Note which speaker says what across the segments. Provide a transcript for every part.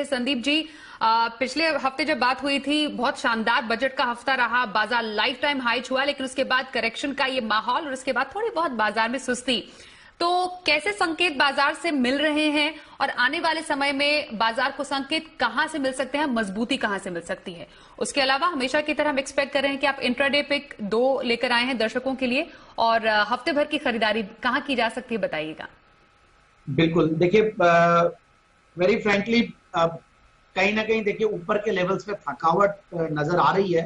Speaker 1: संदीप जी, पिछले हफ्ते जब बात हुई थी, बहुत शानदार बजट का हफ्ता रहा, बाजार लाइफ टाइम हाई छुआ, लेकिन उसके बाद करेक्शन का ये माहौल और उसके बाद थोड़ी बहुत बाजार में सुस्ती। तो कैसे संकेत बाजार से मिल रहे हैं और आने वाले समय में बाजार को संकेत कहां से मिल सकते हैं, मजबूती कहां से मिल सकती है? उसके अलावा हमेशा की तरह हम एक्सपेक्ट कर रहे हैं कि आप इंट्राडे पिक 2 लेकर आए हैं दर्शकों के लिए, और हफ्ते भर की खरीदारी कहां की जा सकती है, बताइएगा।
Speaker 2: बिल्कुल, देखिए वेरी फ्रैंकली कहीं ना कहीं देखिए ऊपर के लेवल्स पे थकावट नजर आ रही है।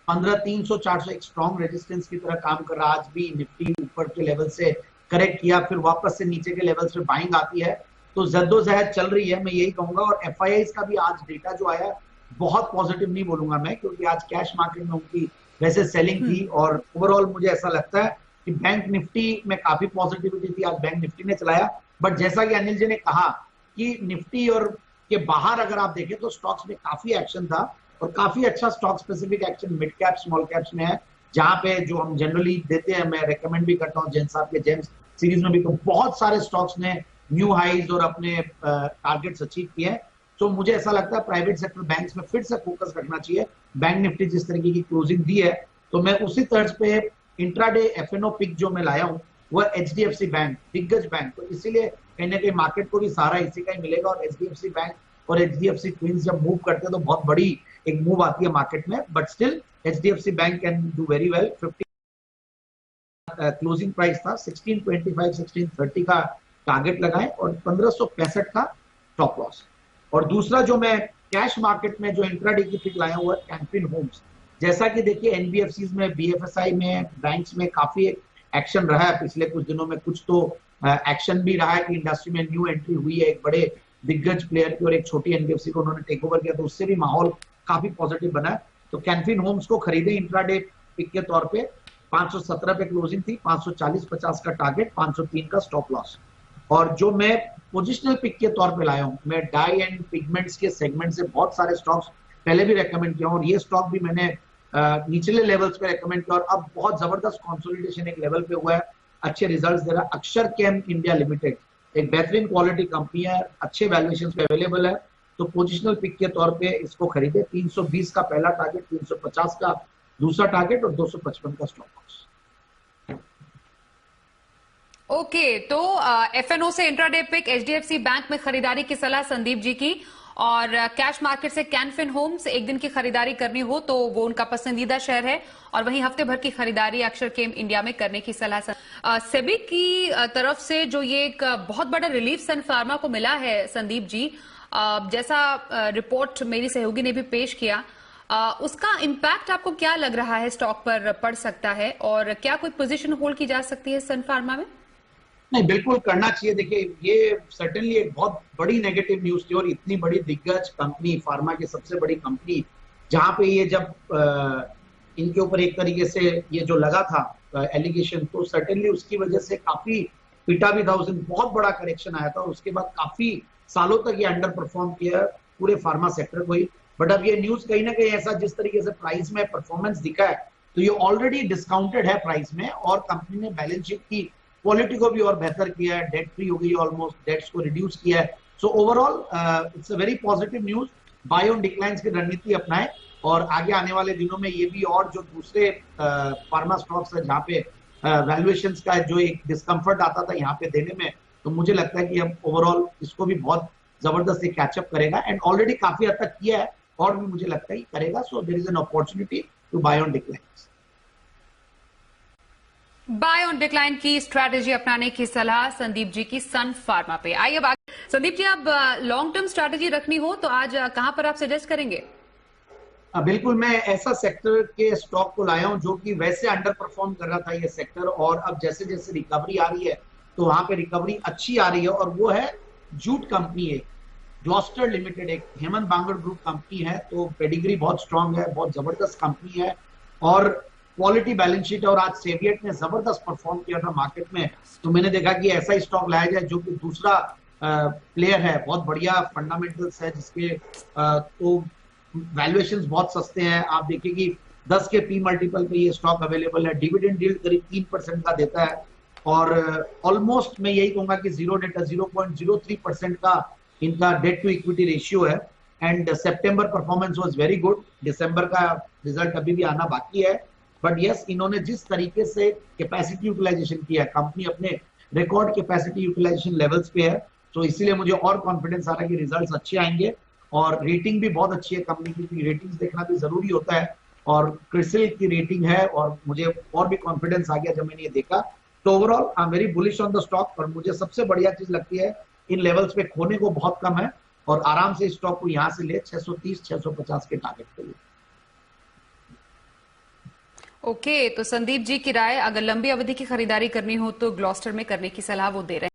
Speaker 2: 15,300 400 एक स्ट्रॉन्ग रेजिस्टेंस की तरह काम कर रहा है। आज भी निफ्टी ऊपर के लेवल से करेक्ट किया, फिर वापस से नीचे के लेवल्स पे बाइंग आती है, तो जद्दोजहद चल रही है, मैं यही कहूंगा। और एफआईआईज का भी आज डेटा जो आया बहुत पॉजिटिव नहीं बोलूंगा मैं, क्योंकि आज कैश मार्केट में उनकी वैसे सेलिंग थी। और ओवरऑल मुझे ऐसा लगता है कि बैंक निफ्टी में काफी पॉजिटिविटी थी, आज बैंक निफ्टी ने चलाया। बट जैसा कि अनिल जी ने कहा कि निफ्टी और के बाहर अगर आप देखें तो स्टॉक्स में काफी एक्शन था, और काफी अच्छा stock specific action mid cap small caps में है, जहां पे जो हम जनरली देते हैं, मैं रेकमेंड भी करता हूं जैन साहब के जेम्स सीरीज में भी, तो बहुत सारे स्टॉक्स ने न्यू हाइज और अपने टारगेट्स अचीव किए हैं। तो मुझे ऐसा लगता है प्राइवेट सेक्टर बैंक्स में फिर से फोकस रखना चाहिए। बैंक निफ्टी जिस तरीके की क्लोजिंग दी है, तो मैं उसी तर्ज पे इंट्राडे एफएनओ पिक जो मैं लाया हूं वह एचडीएफसी बैंक, दिग्गज बैंक, तो इसीलिए कहीं ना कहीं मार्केट को भी सहारा इसी का ही मिलेगा। और एचडीएफसी बैंक और एचडीएफसी ट्विंस जब मूव करते हैं तो बहुत बड़ी एक मूव आती है मार्केट में। But still HDFC bank can do very well. 50 closing price था, 1625 1630 का टारगेट लगाए और 1565 का स्टॉप लॉस। और दूसरा जो मैं कैश मार्केट में जो इंट्राडे की पिक लाया हुआ है कैनफिन होम्स। जैसा कि देखिए एनबीएफसी में, बीएफएसआई में, बैंक्स में काफी एक्शन रहा है पिछले कुछ दिनों में। कुछ तो एक्शन भी रहा है कि इंडस्ट्री में न्यू एंट्री हुई है एक बड़े दिग्गज प्लेयर की, और एक छोटी एनबीएफसी को उन्होंने टेक ओवर किया, तो उससे भी माहौल काफी पॉजिटिव बना है। तो कैनफिन होम्स को खरीदे इंट्राडे पिक के तौर पे। 517 पे क्लोजिंग थी, 540-50 का टारगेट, 503 का स्टॉप लॉस। और जो मैं पोजिशनल पिक के तौर पे लाया हूं, मैं डाई एंड पिगमेंट्स के सेगमेंट से बहुत सारे स्टॉक्स पहले भी रेकमेंड किया हूं, और ये स्टॉक भी मैंने निचले लेवल्स पे रेकमेंड किया, और अब बहुत जबरदस्त कंसोलिडेशन एक लेवल पे हुआ है, अच्छे रिजल्ट्स दे रहा है। अक्षर केम इंडिया लिमिटेड एक बेहतरीन क्वालिटी कंपनी है, अच्छे वैल्यूएशन पे अवेलेबल है, तो पोजिशनल पिक के तौर पे इसको खरीदे। 320 का पहला टारगेट, 350 का दूसरा टारगेट, और 255 का स्टॉप लॉस।
Speaker 1: ओके, तो एफएनओ से इंट्राडे पिक, एचडीएफसी बैंक में खरीदारी की सलाह संदीप जी की, और कैश मार्केट से कैनफिन होम्स एक दिन की खरीदारी करनी हो तो वो उनका पसंदीदा शेयर है, और वहीं हफ्ते भर की खरीदारी अक्षर केम इंडिया में करने की सलाह सेबी की तरफ से। जो ये एक बहुत बड़ा रिलीफ सन फार्मा को मिला है संदीप जी, जैसा रिपोर्ट मेरी सहयोगी ने भी पेश किया, उसका इम्पैक्ट आपको क्या लग रहा है स्टॉक पर पड़ सकता है, और क्या कोई पोजीशन होल्ड की जा सकती है सन फार्मा में?
Speaker 2: नहीं, बिल्कुल करना चाहिए। देखिए ये सर्टेनली एक बहुत बड़ी नेगेटिव न्यूज थी, और इतनी बड़ी दिग्गज कंपनी, फार्मा की सबसे बड़ी कंपनी, जहां पे ये जब इनके ऊपर एक तरीके से ये जो लगा था एलिगेशन, तो सर्टेनली उसकी वजह से काफी पिटा भी था। उस दिन बहुत बड़ा करेक्शन आया था, और उसके बाद काफी सालों तक ये अंडर परफॉर्म किया पूरे फार्मा सेक्टर को ही। बट अब ये न्यूज कहीं ना कहीं ऐसा, जिस तरीके से प्राइस में परफॉर्मेंस दिखा है, तो ये ऑलरेडी डिस्काउंटेड है प्राइस में, और कंपनी ने बैलेंस शीट की क्वालिटी को भी और बेहतर किया है, डेट फ्री हो गई, ऑलमोस्ट डेट्स को रिड्यूस किया है। So overall it's a very positive news. Buy on declines की रणनीति अपनाएं, और आगे आने वाले दिनों में ये भी, और जो दूसरे फार्मा स्टॉक्स है जहाँ पे वैल्यूएशंस का जो एक डिस्कम्फर्ट आता था यहाँ पे देने में, तो मुझे लगता है कि अब ओवरऑल इसको भी बहुत जबरदस्त कैचअप करेगा, एंड ऑलरेडी काफी हद तक किया है, और भी मुझे लगता है करेगा। So there is an opportunity to buy on declines.
Speaker 1: Buy on decline की स्ट्रैटेजी अपनाने की सलाह संदीप जी की सन फार्मा पे। आइए अब आगे। संदीप जी, अब लॉन्ग टर्म स्ट्रैटेजी रखनी हो तो आज कहां पर आप सजेस्ट करेंगे?
Speaker 2: बिल्कुल, मैं ऐसा सेक्टर के स्टॉक को लाया हूं जो कि वैसे अंडर परफॉर्म कर रहा था ये सेक्टर, और अब जैसे जैसे रिकवरी आ रही है तो वहां पे रिकवरी अच्छी आ रही है, और वो है जूट कंपनी है, ग्लॉस्टर लिमिटेड, एक हेमंत बांगड़ ग्रुप कंपनी है। तो पेडिग्री बहुत स्ट्रांग है, बहुत जबरदस्त कंपनी है, और क्वालिटी बैलेंस शीट है। और आज सेवियट ने जबरदस्त परफॉर्म किया था मार्केट में, तो मैंने देखा कि ऐसा ही स्टॉक लाया जाए जो कि दूसरा प्लेयर है, बहुत बढ़िया फंडामेंटल्स है, जिसके तो वैल्यूएशंस बहुत सस्ते हैं। आप देखिए कि 10 के पी मल्टीपल पे ये स्टॉक अवेलेबल है, डिविडेंड यील्ड करीब 3% का देता है, और ऑलमोस्ट मैं यही कहूंगा कि जीरो डेट 0.03% का इनका डेट टू इक्विटी रेशियो है। एंड सितंबर परफॉर्मेंस वाज वेरी गुड। दिसंबर का रिजल्ट अभी भी आना बाकी है, बट यस, इन्होंने जिस तरीके से कैपेसिटी यूटिलाइजेशन किया है, कंपनी अपने रिकॉर्ड कैपेसिटी यूटिलाइजेशन लेवल्स पे है, तो इसीलिए मुझे और कॉन्फिडेंस आ रहा है कि रिजल्ट्स अच्छे आएंगे। और रेटिंग भी बहुत अच्छी है कंपनी की, क्योंकि रेटिंग्स देखना भी जरूरी होता है, और क्रिसिल की रेटिंग है, और मुझे और भी कॉन्फिडेंस आ गया जब मैंने ये देखा। तो overall I am very bullish on the stock, और मुझे सबसे बढ़िया चीज लगती है इन लेवल्स पे खोने को बहुत कम है, और आराम से स्टॉक को यहां से ले 630 650 के टारगेट के लिए।
Speaker 1: ओके, तो संदीप जी की राय, अगर लंबी अवधि की खरीदारी करनी हो तो ग्लॉस्टर में करने की सलाह वो दे रहे हैं।